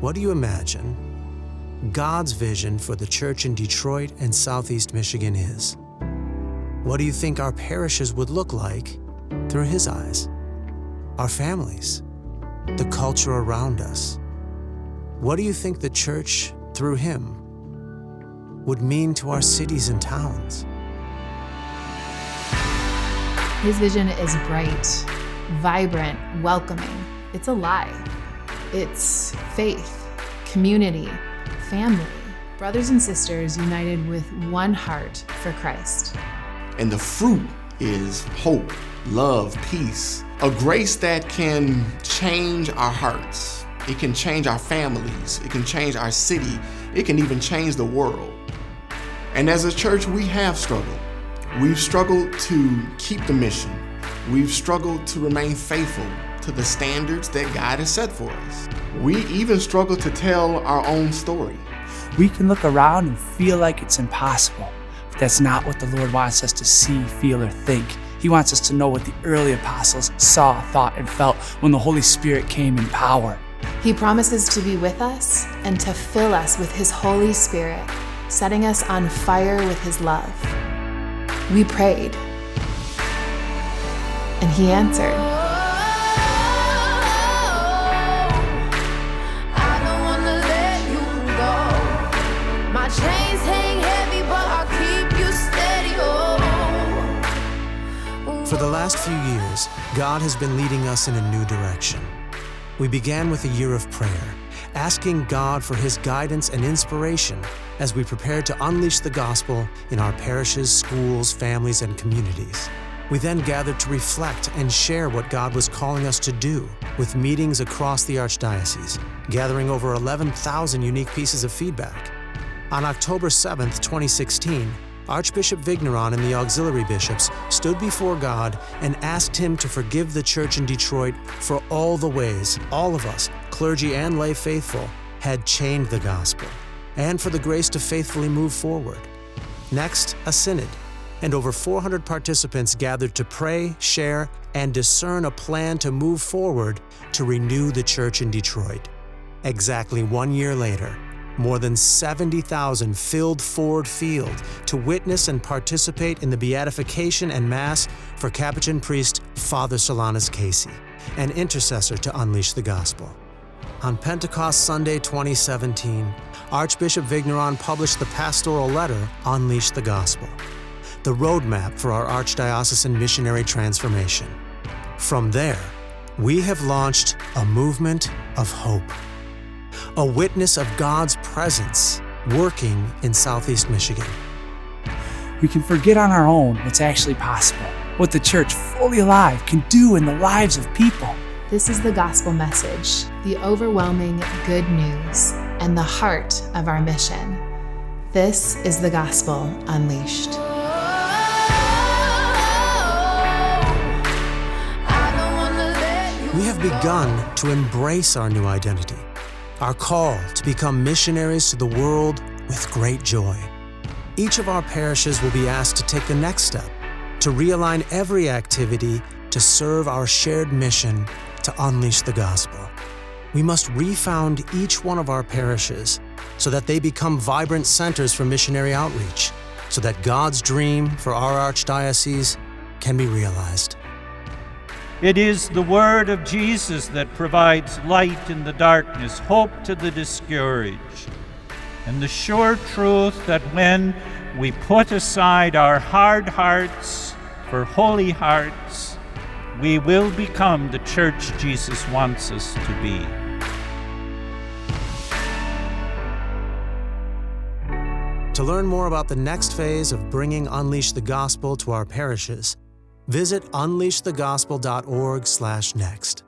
what do you imagine God's vision for the church in Detroit and Southeast Michigan is? What do you think our parishes would look like through His eyes? Our families, the culture around us. What do you think the church, through Him, would mean to our cities and towns? His vision is bright, vibrant, welcoming. It's alive. It's faith, community, family, brothers and sisters united with one heart for Christ. And the fruit is hope, love, peace, a grace that can change our hearts. It can change our families. It can change our city. It can even change the world. And as a church, we have struggled. We've struggled to keep the mission. We've struggled to remain faithful to the standards that God has set for us. We even struggle to tell our own story. We can look around and feel like it's impossible, but that's not what the Lord wants us to see, feel, or think. He wants us to know what the early apostles saw, thought, and felt when the Holy Spirit came in power. He promises to be with us and to fill us with His Holy Spirit, setting us on fire with His love. We prayed, and He answered. For the last few years, God has been leading us in a new direction. We began with a year of prayer, asking God for His guidance and inspiration as we prepared to unleash the gospel in our parishes, schools, families, and communities. We then gathered to reflect and share what God was calling us to do with meetings across the Archdiocese, gathering over 11,000 unique pieces of feedback. On October 7th, 2016, Archbishop Vigneron and the auxiliary bishops stood before God and asked Him to forgive the church in Detroit for all the ways all of us, clergy and lay faithful, had chained the gospel, and for the grace to faithfully move forward. Next, a synod, and over 400 participants gathered to pray, share, and discern a plan to move forward to renew the church in Detroit. Exactly 1 year later, more than 70,000 filled Ford Field to witness and participate in the beatification and Mass for Capuchin priest Father SOLANUS Casey, an intercessor to unleash the gospel. On Pentecost Sunday 2017, Archbishop Vigneron published the pastoral letter, Unleash the Gospel, the roadmap for our archdiocesan missionary transformation. From there, we have launched a movement of hope, a witness of God's presence working in Southeast Michigan. We can forget on our own what's actually possible, what the church fully alive can do in the lives of people. This is the gospel message, the overwhelming good news, and the heart of our mission. This is the gospel unleashed. We have begun to embrace our new identity, our call to become missionaries to the world with great joy. Each of our parishes will be asked to take the next step, to realign every activity to serve our shared mission to unleash the gospel. We must refound each one of our parishes so that they become vibrant centers for missionary outreach, so that God's dream for our archdiocese can be realized. It is the word of Jesus that provides light in the darkness, hope to the discouraged, and the sure truth that when we put aside our hard hearts for holy hearts, we will become the church Jesus wants us to be. To learn more about the next phase of bringing Unleash the Gospel to our parishes, visit unleashthegospel.org/next.